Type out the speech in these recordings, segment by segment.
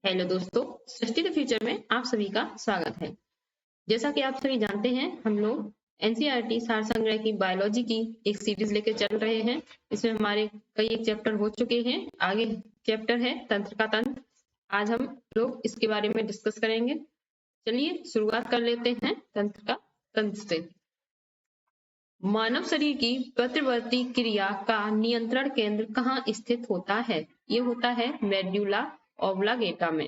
Hello दोस्तों, सृष्टि the future में आप सभी का स्वागत है। जैसा कि आप सभी जानते हैं, हम लोग एनसीईआरटी सार संग्रह की बायोलॉजी की एक सीरीज लेकर चल रहे हैं। इसमें हमारे कई एक चैप्टर हो चुके हैं। आगे चैप्टर है तंत्र का तंत्र। आज हम लोग इसके बारे में डिस्कस करेंगे। चलिए शुरुआत कर लेते हैं तंत्र का तंत्र से। मानव शरीर की प्रतिवर्ती क्रिया का नियंत्रण केंद्र कहाँ स्थित होता है? ये होता है मेड्यूला ऑब्लांगेटा में।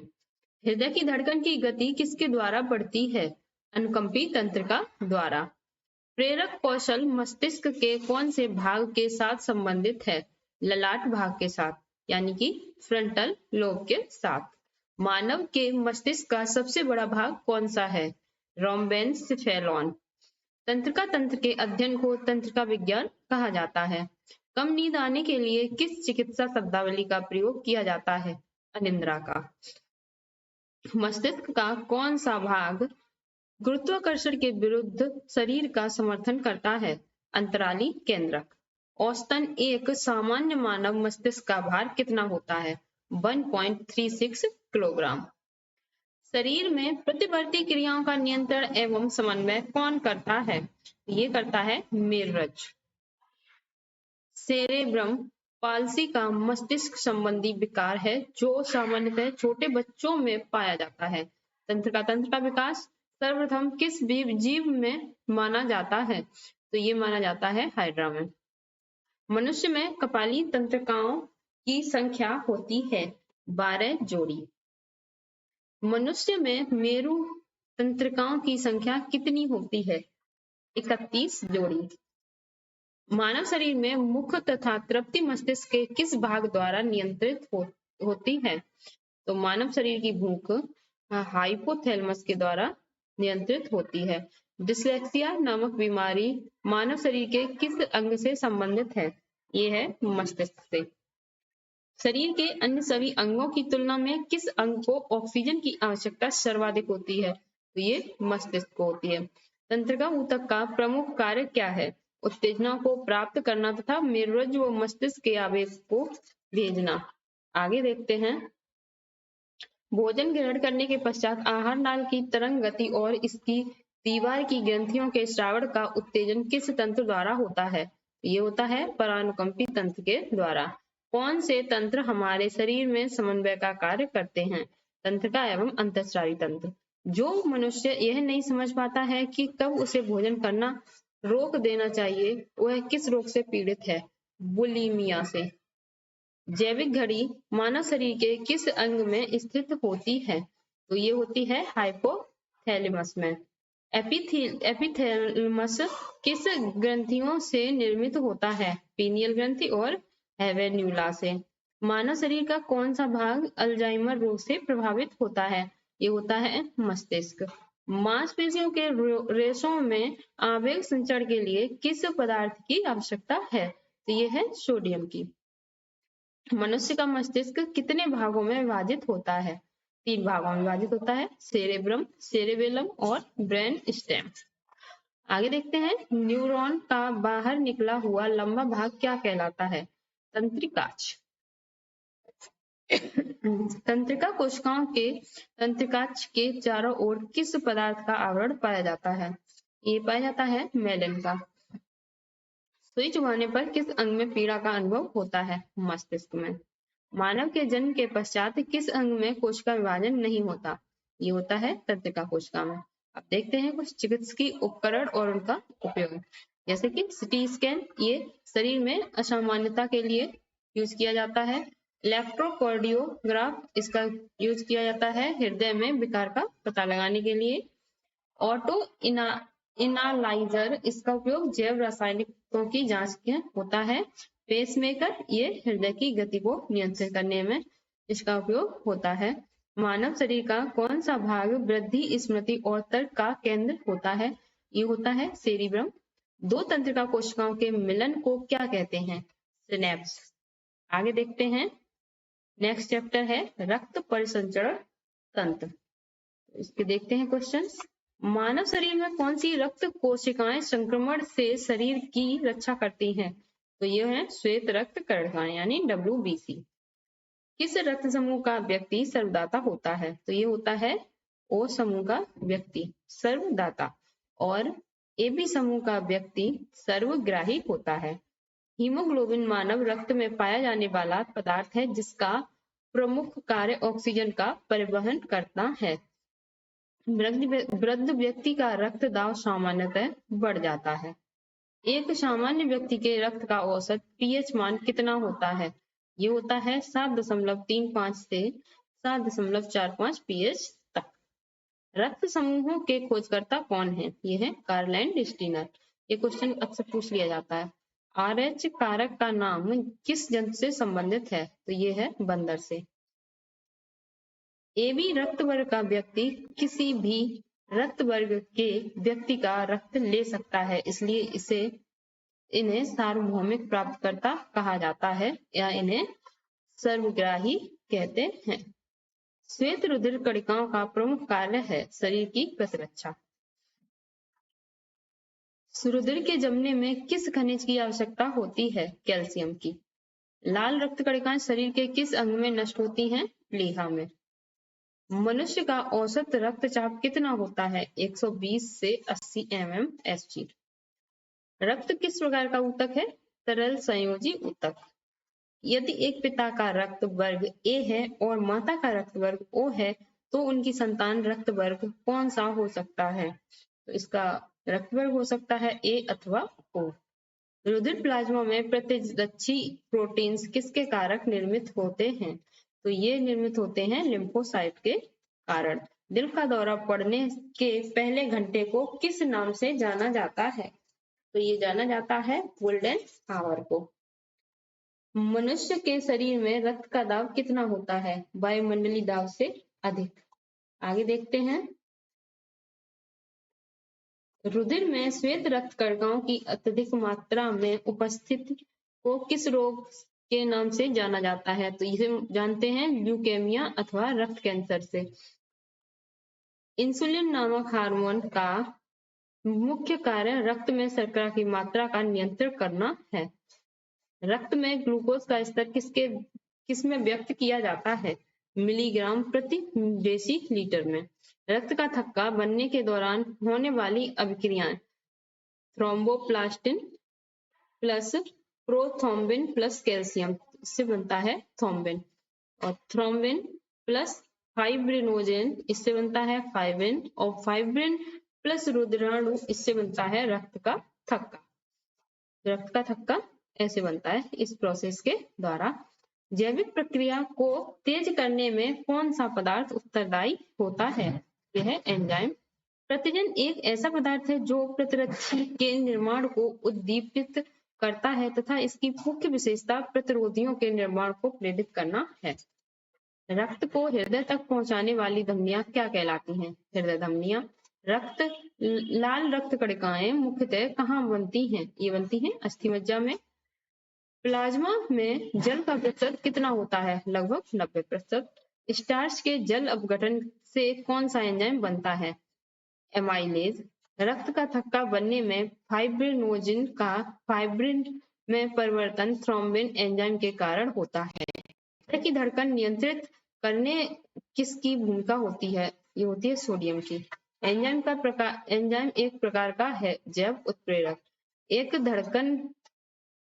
हृदय की धड़कन की गति किसके द्वारा बढ़ती है? अनुकंपी तंत्र का द्वारा। प्रेरक कौशल मस्तिष्क के कौन से भाग के साथ संबंधित है? ललाट भाग के साथ, यानी कि फ्रंटल लोब के साथ। मानव के मस्तिष्क का सबसे बड़ा भाग कौन सा है? रोम्बेनसेफेलॉन। तंत्रिका तंत्र के अध्ययन को तंत्रिका विज्ञान कहा जाता है। कम नींद आने के लिए किस चिकित्सा शब्दावली का प्रयोग किया जाता है? अनिद्रा का। मस्तिष्क का कौन सा भाग गुरुत्वाकर्षण के विरुद्ध शरीर का समर्थन करता है? अंतराली केंद्रक। औसतन एक सामान्य मानव मस्तिष्क का भार कितना होता है? 1.36 किलोग्राम। शरीर में प्रतिवर्ती क्रियाओं का नियंत्रण एवं समन्वय कौन करता है? ये करता है मेरुरज्जु। सेरेब्रम पाल्सी का मस्तिष्क संबंधी विकार है जो सामान्यतः छोटे बच्चों में पाया जाता है। तंत्र का विकास सर्वप्रथम किस जीव में माना जाता है? तो ये माना जाता है हाइड्रा में। मनुष्य में कपाली तंत्रिकाओं की संख्या होती है 12 जोड़ी। मनुष्य में मेरु तंत्रिकाओं की संख्या कितनी होती है? 31 जोड़ी। मानव शरीर में मुख तथा तृप्ति मस्तिष्क के किस भाग द्वारा नियंत्रित होती है? तो मानव शरीर की भूख हाइपोथैलेमस के द्वारा नियंत्रित होती है। डिस्लेक्सिया नामक बीमारी मानव शरीर के किस अंग से संबंधित है? ये है मस्तिष्क से। शरीर के अन्य सभी अंगों की तुलना में किस अंग को ऑक्सीजन की आवश्यकता सर्वाधिक होती है? तो ये मस्तिष्क को होती है। तंत्रिका ऊतक का प्रमुख कार्य क्या है? उत्तेजना को प्राप्त करना तथा मेरुरज्जु व मस्तिष्क के आवेग को भेजना। आगे देखते हैं। भोजन ग्रहण करने के पश्चात आहार नाल की तरंग गति और इसकी दीवार की ग्रंथियों के श्रावण का उत्तेजन किस तंत्र द्वारा होता है? ये होता है परानुकंपी तंत्र के द्वारा। कौन से तंत्र हमारे शरीर में समन्वय का कार्य करते हैं? तंत्रिका एवं अंतःस्रावी तंत्र। जो मनुष्य यह नहीं समझ पाता है कि कब उसे भोजन करना रोक देना चाहिए, वह किस रोग से पीड़ित है? बुलिमिया से। जैविक घड़ी मानव शरीर के किस अंग में स्थित होती है? तो ये होती है हाइपोथैलेमस में। एपिथैलेमस किस ग्रंथियों से निर्मित होता है? पीनियल ग्रंथि और हैवेन्यूला से। मानव शरीर का कौन सा भाग अल्जाइमर रोग से प्रभावित होता है? ये होता है मस्तिष्क। मांसपेशियों के रेशों में आवेग संचरण के लिए किस पदार्थ की आवश्यकता है? तो ये है सोडियम की। मनुष्य का मस्तिष्क कितने भागों में विभाजित होता है? 3 भागों में विभाजित होता है, सेरेब्रम, सेरेबेलम और ब्रेन स्टेम। आगे देखते हैं। न्यूरॉन का बाहर निकला हुआ लंबा भाग क्या कहलाता है? तंत्रिकाक्ष। तंत्रिका कोशिकाओं के तंत्रिकाक्ष के चारों ओर किस पदार्थ का आवरण पाया जाता है? ये पाया जाता है मेलन का। सुई चुभाने पर किस अंग में पीड़ा का अनुभव होता है? मस्तिष्क में। मानव के जन्म के पश्चात किस अंग में कोशिका विभाजन नहीं होता? ये होता है तंत्रिका कोशिका में। अब देखते हैं कुछ चिकित्सकीय उपकरण और उनका उपयोग। जैसे कि सिटी स्कैन, ये शरीर में असामान्यता के लिए यूज किया जाता है। इलेक्ट्रोकार्डियोग्राफ, इसका यूज किया जाता है हृदय में विकार का पता लगाने के लिए। ऑटो एनालाइजर, इसका उपयोग जैव रासायनिकों की जांच के होता है। पेसमेकर, ये हृदय की गति को नियंत्रित करने में इसका उपयोग होता है। मानव शरीर का कौन सा भाग वृद्धि, स्मृति और तर्क का केंद्र होता है? ये होता है सेरिब्रम। 2 तंत्रिका कोशिकाओं के मिलन को क्या कहते हैं? सिनेप्स। आगे देखते हैं। नेक्स्ट चैप्टर है रक्त परिसंचरण तंत्र। इसके देखते हैं क्वेश्चन। मानव शरीर में कौन सी रक्त कोशिकाएं संक्रमण से शरीर की रक्षा करती हैं? तो ये है श्वेत रक्त कणिकाएं, यानी WBC। किस रक्त समूह का व्यक्ति सर्वदाता होता है? तो ये होता है ओ समूह का व्यक्ति सर्वदाता, और AB समूह का व्यक्ति सर्वग्राही होता है। हीमोग्लोबिन मानव रक्त में पाया जाने वाला पदार्थ है जिसका प्रमुख कार्य ऑक्सीजन का परिवहन करना है। वृद्ध व्यक्ति का रक्त दाब सामान्यतः बढ़ जाता है। एक सामान्य व्यक्ति के रक्त का औसत पीएच मान कितना होता है? ये होता है 7.35 से 7.45 पीएच तक। रक्त समूहों के खोजकर्ता कौन है? ये है कार्ल एंड स्टीनर। ये क्वेश्चन अक्सर पूछ लिया जाता है। RH कारक का नाम किस जंतु से संबंधित है? तो ये है बंदर से। AB रक्त वर्ग का व्यक्ति किसी भी रक्त वर्ग के व्यक्ति का रक्त ले सकता है, इसलिए इन्हें सार्वभौमिक प्राप्तकर्ता कहा जाता है या इन्हें सर्वग्राही कहते हैं। श्वेत रुधिर कणिकाओं का प्रमुख कार्य है शरीर की प्रतिरक्षा। रुधिर के जमने में किस खनिज की आवश्यकता होती है? कैल्शियम की। लाल रक्त कणिकाएं शरीर के किस अंग में नष्ट होती हैं? प्लीहा में। मनुष्य का औसत रक्तचाप कितना होता है? 120 से 80 mmHg। रक्त किस प्रकार का ऊतक है? तरल संयोजी ऊतक। यदि एक पिता का रक्त वर्ग A है और माता का रक्त वर्ग O है तो उनकी संतान रक्त वर्ग कौन सा हो सकता है? तो इसका रक्त वर्ग हो सकता है A अथवा O। रुधिर प्लाज्मा में प्रतिरक्षी प्रोटीन्स किसके कारक निर्मित होते हैं? तो ये निर्मित होते हैं लिम्फोसाइट के कारण। दिल का दौरा पड़ने के पहले घंटे को किस नाम से जाना जाता है? तो ये जाना जाता है गोल्डन आवर को। मनुष्य के शरीर में रक्त का दाब कितना होता है? वायुमंडलीय दाब से अधिक। आगे देखते हैं। रुधिर में श्वेत रक्त कणिकाओं की अत्यधिक मात्रा में उपस्थिति को किस रोग के नाम से जाना जाता है? तो इसे जानते हैं ल्यूकेमिया अथवा रक्त कैंसर से। इंसुलिन नामक हार्मोन का मुख्य कार्य रक्त में शर्करा की मात्रा का नियंत्रण करना है। रक्त में ग्लूकोज का स्तर किसमें व्यक्त किया जाता है? मिलीग्राम प्रति डेसीलीटर में। रक्त का थक्का बनने के दौरान होने वाली अभिक्रियाएं thromboplastin plus prothrombin plus calcium, इससे बनता है थ्रोम्बिन, और थ्रोम्बिन प्लस फाइब्रिनोजेन, इससे बनता है फाइब्रिन, और फाइब्रिन प्लस रुधिराणु, इससे बनता है रक्त का थक्का। रक्त का थक्का ऐसे बनता है इस प्रोसेस के द्वारा। जैविक प्रक्रिया को तेज करने में कौन सा पदार्थ उत्तरदायी होता है? यह है एंजाइम। प्रतिजन एक ऐसा पदार्थ है जो प्रतिरक्षी के निर्माण को उद्दीपित करता है तथा इसकी मुख्य विशेषता प्रतिरोधियों के निर्माण को प्रेरित करना है। रक्त को हृदय तक पहुंचाने वाली धमनियां क्या कहलाती हैं? हृदय धमनियां। लाल रक्त कणिकाएं मुख्यतः कहाँ बनती हैं? ये बनती हैं अस्थिमज्जा में। प्लाज्मा में जल का प्रतिशत कितना होता है? लगभग 90%। स्टार्च के जल अपघटन से कौन सा एंजाइम बनता है? एमाइलेज। रक्त का थक्का बनने में फाइब्रिनोजिन का फाइब्रिन में परिवर्तन थ्रोम्बिन एंजाइम के कारण होता है। हृदय की धड़कन नियंत्रित करने किसकी भूमिका होती है? ये होती है सोडियम की। एंजाइम एक प्रकार का है जैव उत्प्रेरक। एक धड़कन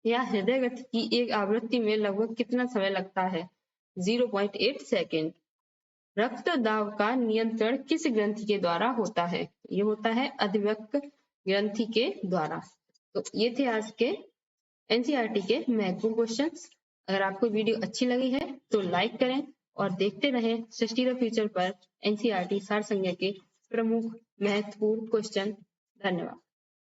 या हृदय गति की एक आवृत्ति में लगभग कितना समय लगता है? 0.8 सेकेंड। रक्त दाब का नियंत्रण किस ग्रंथि के द्वारा होता है? ये होता है अधिवृक्क ग्रंथि के द्वारा। तो ये थे आज के एनसीईआरटी के महत्वपूर्ण क्वेश्चंस। अगर आपको वीडियो अच्छी लगी है तो लाइक करें और देखते रहें सृष्टि द फ्यूचर पर एनसीईआरटी सार संज्ञा के प्रमुख महत्वपूर्ण क्वेश्चन। धन्यवाद।